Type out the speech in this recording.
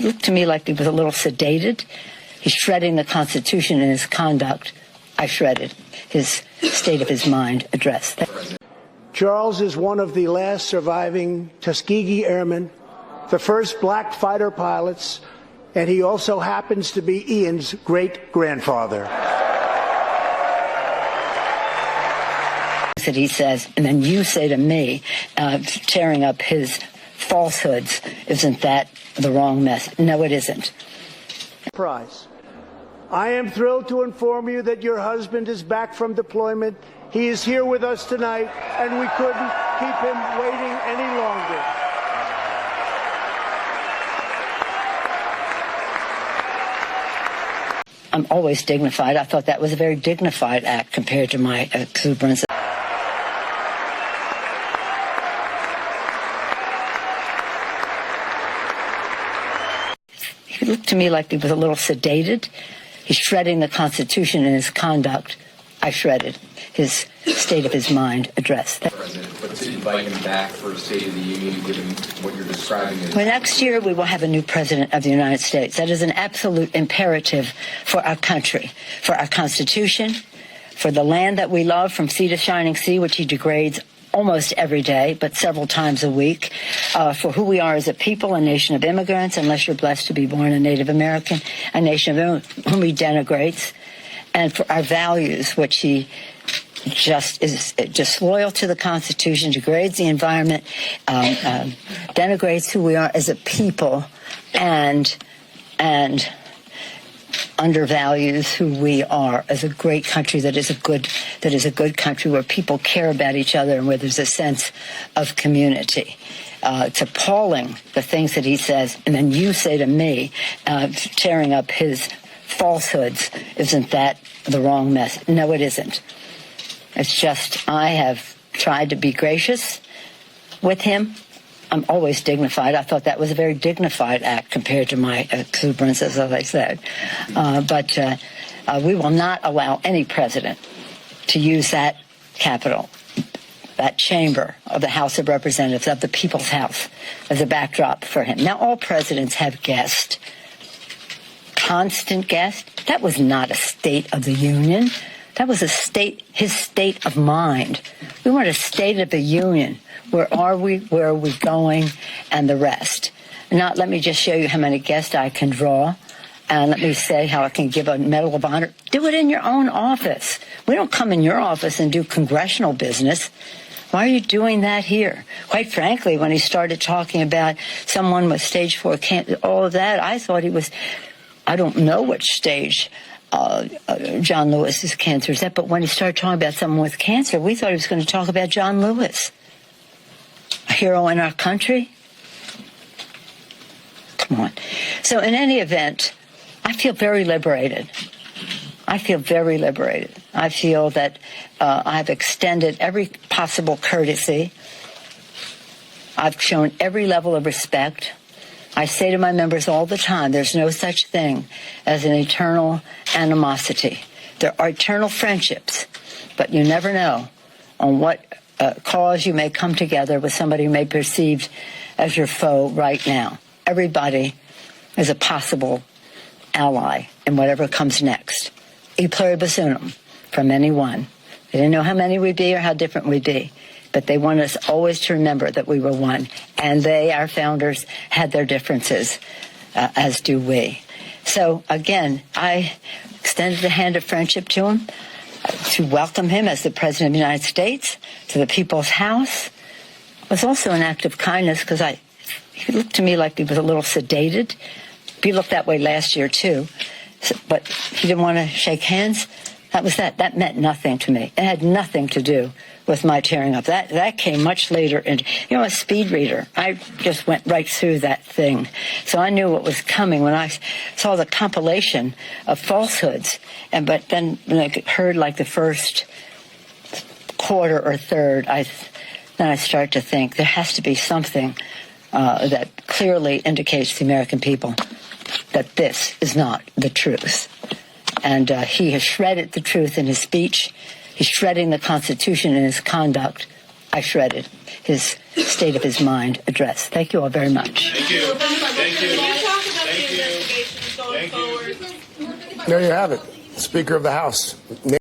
looked to me like he was a little sedated. He's shredding the Constitution in his conduct. I shredded his state of his mind address. Charles is one of the last surviving Tuskegee Airmen, the first black fighter pilots, and he also happens to be Ian's great-grandfather. That he says, and then you say to me, tearing up his falsehoods, isn't that the wrong message? No, it isn't. Prize. I am thrilled to inform you that your husband is back from deployment. He is here with us tonight, and we couldn't keep him waiting any longer. I'm always dignified. I thought that was a very dignified act compared to my exuberance. He looked to me like he was a little sedated. He's shredding the Constitution in his conduct. I shredded his state of his mind address. President, but to invite him back for a State of the Union, given what you're describing as... Well, next year we will have a new president of the United States. That is an absolute imperative for our country, for our Constitution, for the land that we love from sea to shining sea, which he degrades almost every day, but several times a week, for who we are as a people, a nation of immigrants, unless you're blessed to be born a Native American, a nation of whom he denigrates, and for our values, which he just is disloyal to the Constitution, degrades the environment, denigrates who we are as a people, and undervalues who we are as a great country that is a good country where people care about each other and where there's a sense of community. It's appalling, the things that he says, and then you say to me, tearing up his falsehoods, isn't that the wrong message? No, it isn't. It's just I have tried to be gracious with him. I'm always dignified. I thought that was a very dignified act compared to my exuberance, as I said. But we will not allow any president to use that Capitol, that chamber of the House of Representatives, of the People's House, as a backdrop for him. Now, all presidents have guests, constant guests. That was not a State of the Union. That was his state of mind. We want a State of the Union. Where are we? Where are we going? And the rest. Not let me just show you how many guests I can draw. And let me say how I can give a Medal of Honor. Do it in your own office. We don't come in your office and do congressional business. Why are you doing that here? Quite frankly, when he started talking about someone with stage 4 cancer, all of that, I thought he was, I don't know which stage John Lewis's cancer is at, but when he started talking about someone with cancer, we thought he was going to talk about John Lewis, a hero in our country. Come on. So in any event, I feel very liberated. I feel very liberated. I feel that I've extended every possible courtesy. I've shown every level of respect. I say to my members all the time, there's no such thing as an eternal animosity. There are eternal friendships, but you never know on what cause you may come together with somebody you may perceive as your foe right now. Everybody is a possible ally in whatever comes next. E pluribus unum, from any one. They didn't know how many we'd be or how different we'd be. But they want us always to remember that we were one. And they, our founders, had their differences, as do we. So, again, I extended a hand of friendship to him, to welcome him as the President of the United States, to the People's House. It was also an act of kindness because he looked to me like he was a little sedated. He looked that way last year, too. But he didn't want to shake hands. That was that. That meant nothing to me. It had nothing to do with my tearing up. That came much later. And, you know, a speed reader, I just went right through that thing. So I knew what was coming when I saw the compilation of falsehoods. But then when I heard like the first quarter or third, then I started to think there has to be something that clearly indicates to the American people that this is not the truth. And he has shredded the truth in his speech. He's shredding the Constitution in his conduct. I shredded his state of his mind address. Thank you all very much. Thank you. Thank you. Thank you. There you have it. Speaker of the House.